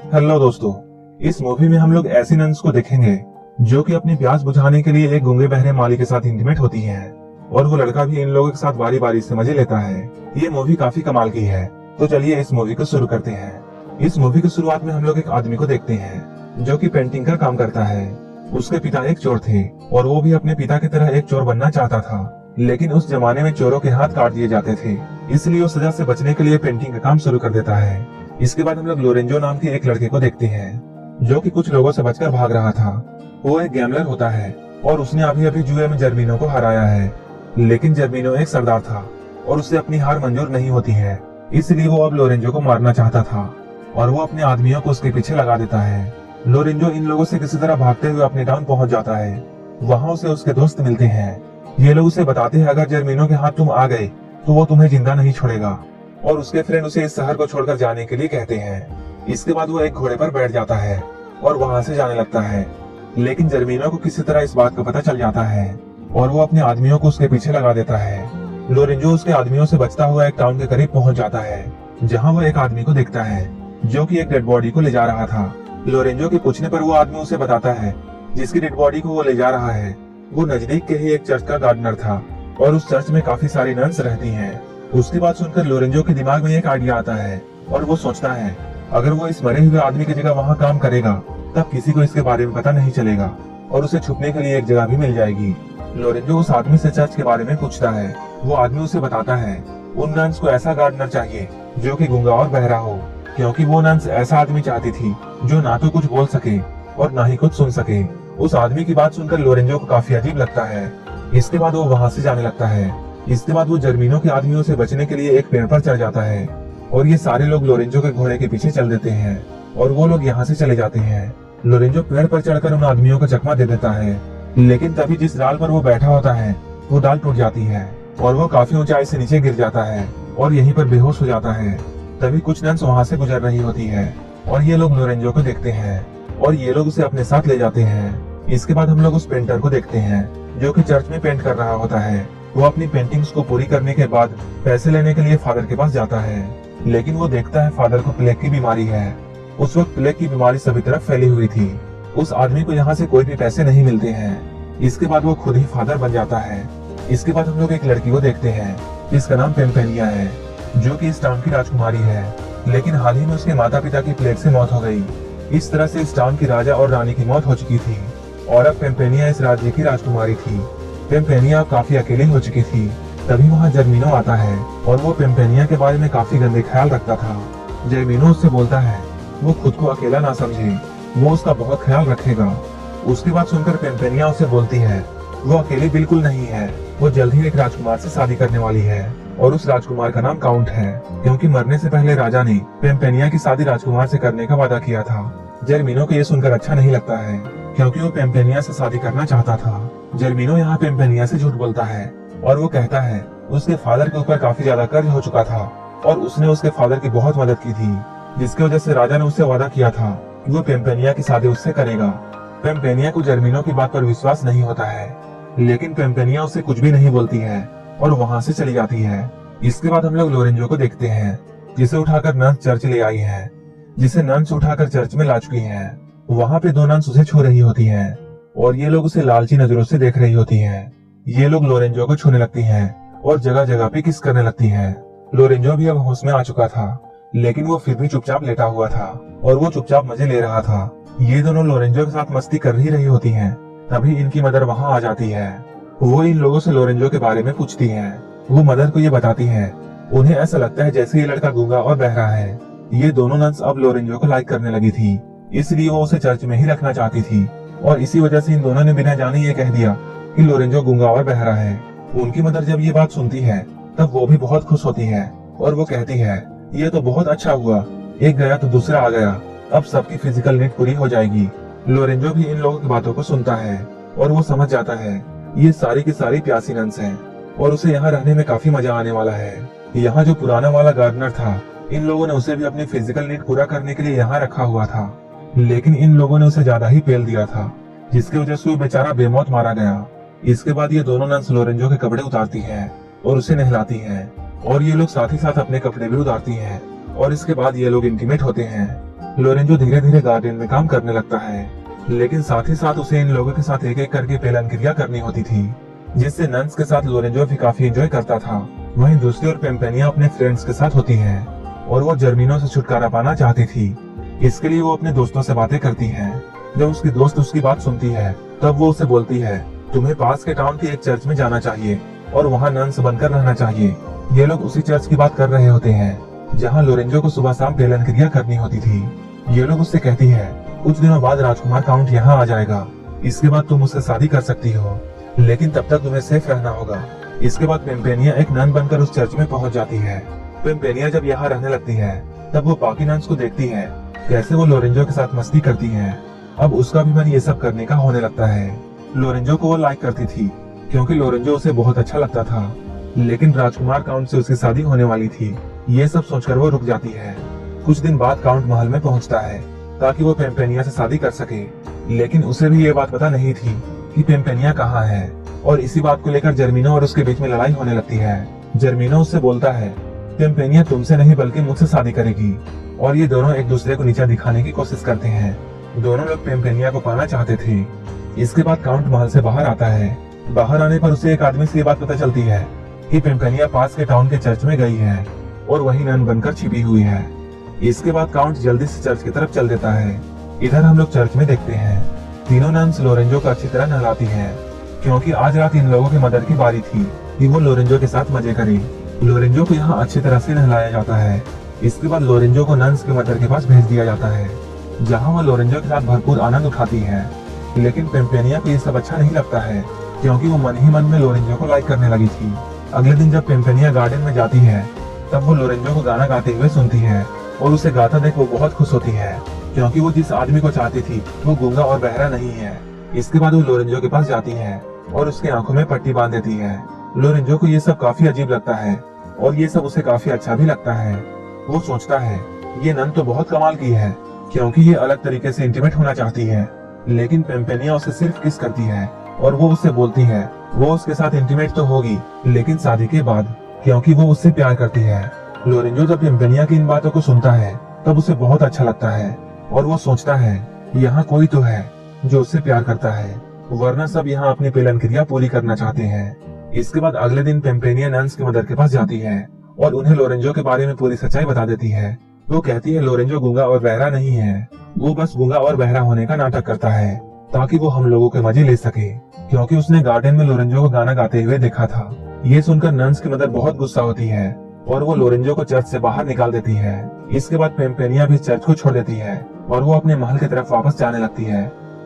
Hello दोस्तों, इस movie में हम लोग ऐसी नन्स को देखेंगे जो कि अपनी प्यास बुझाने के लिए एक गूंगे बहरे माली के साथ इंटीमेट होती हैं और वो लड़का भी इन लोगों के साथ बारी बारी से मजे लेता है। ये मूवी काफी कमाल की है, तो चलिए इस मूवी को शुरू करते हैं। इस मूवी की शुरुआत में हम लोग एक आदमी को देखते हैं जो कि पेंटिंग का काम करता है। उसके पिता एक चोर थे और वो भी अपने पिता की तरह एक चोर बनना चाहता था, लेकिन उस जमाने में चोरों के हाथ काट दिए जाते थे, इसलिए वो सजा से बचने के लिए पेंटिंग का काम शुरू कर देता है। इसके बाद हम लोग लोरेंजो नाम के एक लड़के को देखते हैं जो कि कुछ लोगों से बचकर भाग रहा था। वो एक गैमलर होता है और उसने अभी अभी जुए में जर्मीनो को हराया है, लेकिन जर्मीनो एक सरदार था और उसे अपनी हार मंजूर नहीं होती है, इसलिए वो अब लोरेंजो को मारना चाहता था और वो अपने आदमियों को उसके पीछे लगा देता है। लोरेंजो इन लोगों से किसी तरह भागते हुए अपने टाउन पहुंच जाता है। वहाँ उसे उसके दोस्त मिलते हैं। ये लोग उसे बताते हैं अगर जर्मीनो के हाथ तुम आ गए तो वो तुम्हें जिंदा नहीं छोड़ेगा, और उसके फ्रेंड उसे इस शहर को छोड़कर जाने के लिए कहते हैं। इसके बाद वो एक घोड़े पर बैठ जाता है और वहाँ से जाने लगता है, लेकिन जर्मीनो को किसी तरह इस बात का पता चल जाता है और वो अपने आदमियों को उसके पीछे लगा देता है। लोरेंजो उसके आदमियों से बचता हुआ एक टाउन के करीब पहुंच जाता है, जहाँ वो एक आदमी को देखता है जो कि एक डेड बॉडी को ले जा रहा था। लोरेंजो के पूछने पर वो आदमी उसे बताता है जिसकी डेड बॉडी को वो ले जा रहा है वो नजदीक के ही एक चर्च का गार्डनर था और उस चर्च में काफी सारी नन्स रहती हैं। उसकी बात सुनकर लोरेंजो के दिमाग में एक आइडिया आता है और वो सोचता है अगर वो इस मरे हुए आदमी की जगह वहाँ काम करेगा तब किसी को इसके बारे में पता नहीं चलेगा और उसे छुपने के लिए एक जगह भी मिल जाएगी। लोरेंजो उस आदमी से चर्च के बारे में पूछता है। वो आदमी उसे बताता है उन नन्स को ऐसा गार्डनर चाहिए जो कि गूंगा और बहरा हो, क्योंकि वो नन्स ऐसा आदमी चाहती थी जो ना तो कुछ बोल सके और ना ही कुछ सुन सके। उस आदमी की बात सुनकर लोरेंजो को काफी अजीब लगता है। इसके बाद वो वहाँ से जाने लगता है। इसके बाद वो जर्मीनो के आदमियों से बचने के लिए एक पेड़ पर चढ़ जाता है और ये सारे लोग लोरेंजो के घोड़े के पीछे चल देते हैं और वो लोग यहाँ से चले जाते हैं। लोरेंजो पेड़ पर चढ़कर उन आदमियों को चकमा दे देता है, लेकिन तभी जिस डाल पर वो बैठा होता है वो डाल टूट जाती है और वो काफी ऊंचाई से नीचे गिर जाता है और यहीं पर बेहोश हो जाता है। तभी कुछ नन्स वहाँ से गुजर रही होती है और ये लोग लोरेंजो को देखते हैं और ये लोग उसे अपने साथ ले जाते हैं। इसके बाद हम लोग उस पेंटर को देखते हैं जो कि चर्च में पेंट कर रहा होता है। वो अपनी पेंटिंग्स को पूरी करने के बाद पैसे लेने के लिए फादर के पास जाता है, लेकिन वो देखता है फादर को प्लेग की बीमारी है। उस वक्त प्लेग की बीमारी सभी तरफ फैली हुई थी। उस आदमी को यहाँ से कोई भी पैसे नहीं मिलते हैं। इसके बाद वो खुद ही फादर बन जाता है। इसके बाद हम लोग एक लड़की को देखते हैं जिसका नाम पेम्पेनिया है, जो कि इस टाउन की राजकुमारी है, लेकिन हाल ही में उसके माता पिता की प्लेग से मौत हो गई। इस तरह से इस टाउन की राजा और रानी की मौत हो चुकी थी और अब पेम्पेनिया इस राज्य की राजकुमारी थी। पेम्पेनिया काफी अकेली हो चुकी थी। तभी वहाँ जर्मीनो आता है और वो पेम्पेनिया के बारे में काफी गंदे ख्याल रखता था। जर्मीनो उससे बोलता है वो खुद को अकेला ना समझे, वो उसका बहुत ख्याल रखेगा। उसकी बात सुनकर पेम्पेनिया उसे बोलती है वो अकेली बिल्कुल नहीं है, वो जल्द ही एक राजकुमार से शादी करने वाली है और उस राजकुमार का नाम काउंट है, क्योंकि मरने से पहले राजा ने पेम्पेनिया की शादी राजकुमार से करने का वादा किया था। जर्मीनो को ये सुनकर अच्छा नहीं लगता है, क्योंकि वो पेम्पेनिया से शादी करना चाहता था। जर्मीनो यहाँ पेम्पेनिया से झूठ बोलता है और वो कहता है उसके फादर के ऊपर काफी ज्यादा कर्ज हो चुका था और उसने उसके फादर की बहुत मदद की थी, जिसकी वजह से राजा ने उससे वादा किया था कि वो पेम्पेनिया की शादी उससे करेगा। पेम्पेनिया को जर्मीनो की बात पर विश्वास नहीं होता है, लेकिन पेम्पेनिया उससे कुछ भी नहीं बोलती है और वहाँ से चली जाती है। इसके बाद हम लोग लोरेंजो को देखते हैं जिसे उठाकर नन्स चर्च ले आई है, जिसे नन्स उठाकर चर्च में ला चुकी है। वहाँ पे दो नन्स उसे छू रही होती हैं और ये लोग उसे लालची नजरों से देख रही होती हैं। ये लोग लोरेंजो को छूने लगती हैं और जगह जगह पे किस करने लगती हैं। लोरेंजो भी अब होश में आ चुका था, लेकिन वो फिर भी चुपचाप लेटा हुआ था और वो चुपचाप मजे ले रहा था। ये दोनों लोरेंजो के साथ मस्ती कर ही रही होती हैं। तभी इनकी मदर वहाँ आ जाती है। वो इन लोगों से लोरेंजो के बारे में पूछती है। वो मदर को ये बताती है उन्हें ऐसा लगता है जैसे ये लड़का गूंगा और बहरा है। ये दोनों नन्स अब लोरेंजो को लाइक करने लगी थी, इसलिए वो उसे चर्च में ही रखना चाहती थी और इसी वजह से इन दोनों ने बिना जाने ये कह दिया कि लोरेंजो गूंगा और बहरा है। उनकी मदर जब ये बात सुनती है तब वो भी बहुत खुश होती है और वो कहती है ये तो बहुत अच्छा हुआ, एक गया तो दूसरा आ गया, अब सबकी फिजिकल नीड पूरी हो जाएगी। लोरेंजो भी इन लोगों की बातों को सुनता है और वो समझ जाता है ये सारी की सारी प्यासी नन्स हैं और उसे यहाँ रहने में काफी मजा आने वाला है। यहाँ जो पुराना वाला गार्डनर था, इन लोगों ने उसे भी अपनी फिजिकल नीड पूरा करने के लिए यहाँ रखा हुआ था, लेकिन इन लोगों ने उसे ज्यादा ही पेल दिया था, जिसकी वजह से वो बेचारा बेमौत मारा गया। इसके बाद ये दोनों नन्स लोरेंजो के कपड़े उतारती हैं और उसे नहलाती हैं और ये लोग साथ ही साथ अपने कपड़े भी उतारती हैं और इसके बाद ये लोग इंटीमेट होते हैं। लोरेंजो धीरे धीरे गार्डन में काम करने लगता है, लेकिन साथ ही साथ उसे इन लोगों के साथ एक एक करके पेलन क्रिया करनी होती थी, जिससे नन्स के साथ लोरेंजो भी काफी एंजॉय करता था। वहीं दूसरी ओर पेम्पेनिया अपने फ्रेंड्स के साथ होती है और वो जर्मिनो से छुटकारा पाना चाहती थी। इसके लिए वो अपने दोस्तों से बातें करती है। जब उसकी दोस्त उसकी बात सुनती है तब वो उसे बोलती है, तुम्हें पास के टाउन के एक चर्च में जाना चाहिए और वहाँ नन्स बनकर रहना चाहिए। ये लोग उसी चर्च की बात कर रहे होते हैं जहाँ लोरेंजो को सुबह शाम पेलन क्रिया करनी होती थी। ये लोग उससे कहती है, कुछ दिनों बाद राजकुमार काउंट यहाँ आ जाएगा, इसके बाद तुम उससे शादी कर सकती हो, लेकिन तब तक तुम्हें सेफ रहना होगा। इसके बाद पेम्पेनिया एक नन बनकर उस चर्च में पहुंच जाती है। पेम्पेनिया जब यहाँ रहने लगती है तब वो बाकी नन्स को देखती है कैसे वो लोरेंजो के साथ मस्ती करती है। अब उसका भी मन ये सब करने का होने लगता है। लोरेंजो को वो लाइक करती थी क्योंकि लोरेंजो उसे बहुत अच्छा लगता था, लेकिन राजकुमार काउंट से उसकी शादी होने वाली थी। ये सब सोचकर वो रुक जाती है। कुछ दिन बाद काउंट महल में पहुंचता है ताकि वो पेम्पेनिया से शादी कर सके, लेकिन उसे भी ये बात पता नहीं थी कि पेम्पेनिया कहाँ है। और इसी बात को लेकर जर्मिनो और उसके बीच में लड़ाई होने लगती है। जर्मिनो उससे बोलता है, पेम्पेनिया तुमसे नहीं बल्कि मुझसे शादी करेगी, और ये दोनों एक दूसरे को नीचा दिखाने की कोशिश करते हैं। दोनों लोग पेम्पेनिया को पाना चाहते थे। इसके बाद काउंट महल से बाहर आता है। बाहर आने पर उसे एक आदमी से ये बात पता चलती है कि पेम्पेनिया पास के टाउन के चर्च में गई है और वही नन बनकर छिपी हुई है। इसके बाद काउंट जल्दी से चर्च की तरफ चल देता है। इधर हम लोग चर्च में देखते हैं तीनों नन्स लोरेंजो को अच्छी तरह नहलाती हैं, क्योंकि आज रात इन लोगों की मदर की बारी थी कि वो लोरेंजो के साथ मजे करे। लोरेंजो को यहाँ अच्छी तरह से नहलाया जाता है। इसके बाद लोरेंजो को नन्स के मदर के पास भेज दिया जाता है, जहाँ वो लोरेंजो के साथ भरपूर आनंद उठाती है। लेकिन पेम्पेनिया को ये सब अच्छा नहीं लगता है, क्योंकि वो मन ही मन में लोरेंजो को लाइक करने लगी थी। अगले दिन जब पेम्पेनिया गार्डन में जाती है तब वो लोरेंजो को गाना गाते हुए सुनती है और उसे गाता देख वो बहुत खुश होती है, क्योंकि वो जिस आदमी को चाहती थी वो गूंगा और बहरा नहीं है। इसके बाद वो लोरेंजो के पास जाती है और उसकी आंखों में पट्टी बांध देती है। लोरेंजो को ये सब काफी अजीब लगता है और ये सब उसे काफी अच्छा भी लगता है। वो सोचता है, ये नन तो बहुत कमाल की है, क्योंकि ये अलग तरीके से इंटीमेट होना चाहती है। लेकिन पेम्पेनिया उसे सिर्फ किस करती है और वो उससे बोलती है वो उसके साथ इंटीमेट तो होगी, लेकिन शादी के बाद, क्योंकि वो उससे प्यार करती है। लोरेंजो जब पेम्पेनिया की इन बातों को सुनता है तब उसे बहुत अच्छा लगता है और वो सोचता है, यहाँ कोई तो है जो उससे प्यार करता है, वरना सब यहाँ अपनी पेलन क्रिया पूरी करना चाहते हैं। इसके बाद अगले दिन पेम्पेनिया नन्स की मदर के पास जाती है और उन्हें लोरेंजो के बारे में पूरी सच्चाई बता देती है। वो कहती है लोरेंजो गूंगा और बहरा नहीं है, वो बस गूंगा और बहरा होने का नाटक करता है ताकि वो हम लोगों के मजे ले सके, क्योंकि उसने गार्डन में लोरेंजो को गाना गाते हुए देखा था। ये सुनकर नन्स की मदर बहुत गुस्सा होती है और वो लोरेंजो को चर्च से बाहर निकाल देती है। इसके बाद पेम्पेनिया भी चर्च को छोड़ देती है और वो अपने महल की तरफ वापस जाने लगती है।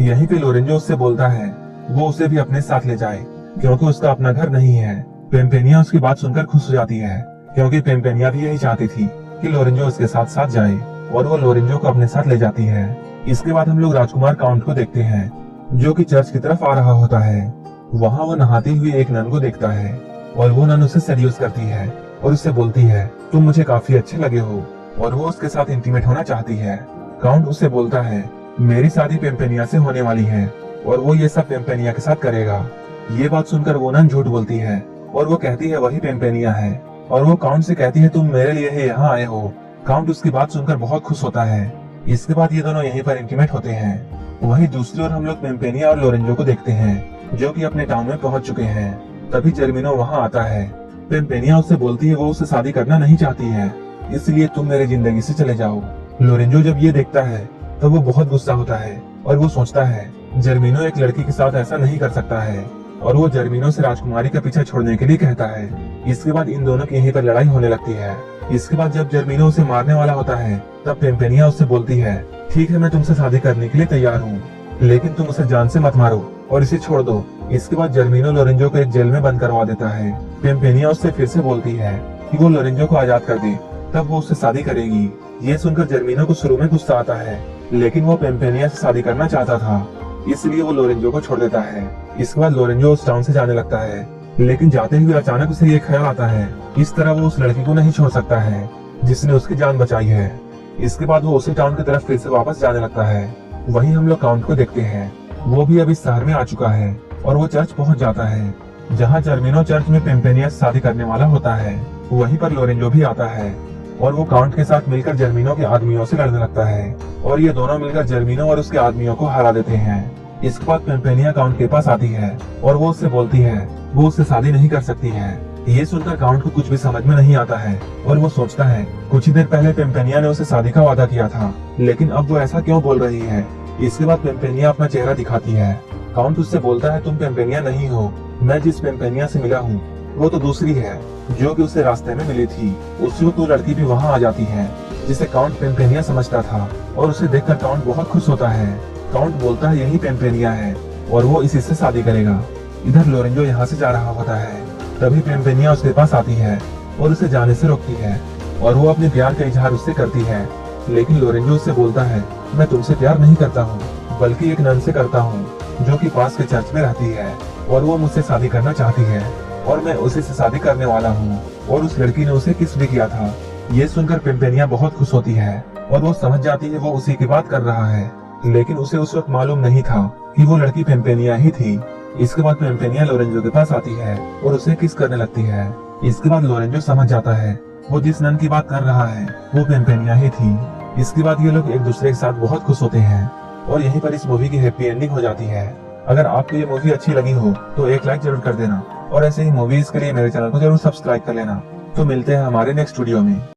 यहीं पे लोरेंजो उससे बोलता है वो उसे भी अपने साथ ले जाए, क्योंकि उसका अपना घर नहीं है। पेम्पेनिया उसकी बात सुनकर खुश हो जाती है, क्योंकि पेम्पेनिया भी यही चाहती थी कि लोरेंजो उसके साथ साथ जाए, और वो लोरेंजो को अपने साथ ले जाती है। इसके बाद हम लोग राजकुमार काउंट को देखते हैं, जो कि चर्च की तरफ आ रहा होता है। वहाँ वो नहाती हुई एक नन को देखता है और वो नन उसे सेड्यूस करती है और उससे बोलती है, तुम मुझे काफी अच्छे लगे हो, और वो उसके साथ इंटीमेट होना चाहती है। काउंट उससे बोलता है, मेरी शादी पेम्पेनिया से होने वाली है और वो ये सब पेम्पेनिया के साथ करेगा। ये बात सुनकर वो नन झूठ बोलती है और वो कहती है वही पेम्पेनिया है, और वो काउंट से कहती है तुम मेरे लिए ही यहाँ आए हो। काउंट उसकी बात सुनकर बहुत खुश होता है। इसके बाद ये दोनों यहीं पर इंटीमेट होते हैं। वहीं दूसरी ओर हम लोग पेम्पेनिया और लोरेंजो को देखते हैं, जो कि अपने टाउन में पहुंच चुके हैं। तभी जर्मिनो वहां आता है। पेम्पेनिया उससे बोलती है वो उससे शादी करना नहीं चाहती है, इसलिए तुम मेरी जिंदगी से चले जाओ। लोरेंजो जब ये देखता है तब वो बहुत गुस्सा होता है और वो सोचता है जर्मिनो एक लड़की के साथ ऐसा नहीं कर सकता है, और वो जर्मिनो से राजकुमारी का पीछा छोड़ने के लिए कहता है। इसके बाद इन दोनों की यहीं पर लड़ाई होने लगती है। इसके बाद जब जर्मिनो उसे मारने वाला होता है तब पेम्पेनिया उससे बोलती है, ठीक है मैं तुमसे शादी करने के लिए तैयार हूँ, लेकिन तुम उसे जान से मत मारो और इसे छोड़ दो। इसके बाद जर्मिनो लोरेंजो को एक जेल में बंद करवा देता है। पेम्पेनिया उससे फिर से बोलती है कि वो लोरेंजो को आजाद कर दे, तब वो उससे शादी करेगी। ये सुनकर जर्मिनो को शुरू में गुस्सा आता है, लेकिन वो पेम्पेनिया से शादी करना चाहता था, इसलिए वो लोरेंजो को छोड़ देता है। इसके बाद लोरेंजो उस टाउन से जाने लगता है, लेकिन जाते हुए अचानक उसे ये ख्याल आता है इस तरह वो उस लड़की को नहीं छोड़ सकता है जिसने उसकी जान बचाई है। इसके बाद वो उसी टाउन की तरफ फिर से वापस जाने लगता है। वहीं हम लोग काउंट को देखते हैं, वो भी अभी शहर में आ चुका है और वो चर्च पहुंच जाता है, जहां जर्मिनो चर्च में पेम्पेनिया से शादी करने वाला होता है। वहीं पर लोरेंजो भी आता है और वो काउंट के साथ मिलकर जर्मीनो के आदमियों से लड़ने लगता है और ये दोनों मिलकर जर्मीनो और उसके आदमियों को हरा देते हैं। इसके बाद पेम्पेनिया काउंट के पास आती है और वो उससे बोलती है वो उससे शादी नहीं कर सकती है। ये सुनकर काउंट को कुछ भी समझ में नहीं आता है और वो सोचता है कुछ ही देर पहले पेम्पेनिया ने उसे शादी का वादा किया था, लेकिन अब वो ऐसा क्यों बोल रही है। इसके बाद पेम्पेनिया अपना चेहरा दिखाती है। काउंट उससे बोलता है तुम पेम्पेनिया नहीं हो, मैं जिस पेम्पेनिया से मिला हूँ वो तो दूसरी है जो कि उसे रास्ते में मिली थी। उसी वक्त वो लड़की भी वहाँ आ जाती है जिसे काउंट पेम्पेनिया समझता था और उसे देखकर काउंट बहुत खुश होता है। काउंट बोलता है यही पेम्पेनिया है और वो इसी से शादी करेगा। इधर लोरेंजो यहाँ से जा रहा होता है, तभी पेम्पेनिया उसके पास आती है और उसे जाने से रोकती है और वो अपने प्यार का इजहार उससे करती है, लेकिन लोरेंजो उससे बोलता है मैं तुमसे प्यार नहीं करता हूँ बल्कि एक नन से करता हूँ जो कि पास के चर्च में रहती है और वो मुझसे शादी करना चाहती है और मैं उसी से शादी करने वाला हूँ। और उस लड़की ने उसे किस भी किया था। ये सुनकर पेम्पेनिया बहुत खुश होती है और वो समझ जाती है वो उसी की बात कर रहा है, लेकिन उसे उस वक्त मालूम नहीं था कि वो लड़की पेम्पेनिया ही थी। इसके बाद पेम्पेनिया लोरेंजो के पास आती है और उसे किस करने लगती है। इसके बाद लोरेंजो समझ जाता है वो जिस नन की बात कर रहा है वो पेम्पेनिया ही थी। इसके बाद ये लोग एक दूसरे के साथ बहुत खुश होते हैं और यहीं पर इस मूवी की हैप्पी एंडिंग हो जाती है। अगर आपको ये मूवी अच्छी लगी हो तो एक लाइक जरूर कर देना और ऐसे ही मूवीज के लिए मेरे चैनल को जरूर सब्सक्राइब कर लेना। तो मिलते हैं हमारे नेक्स्ट वीडियो में।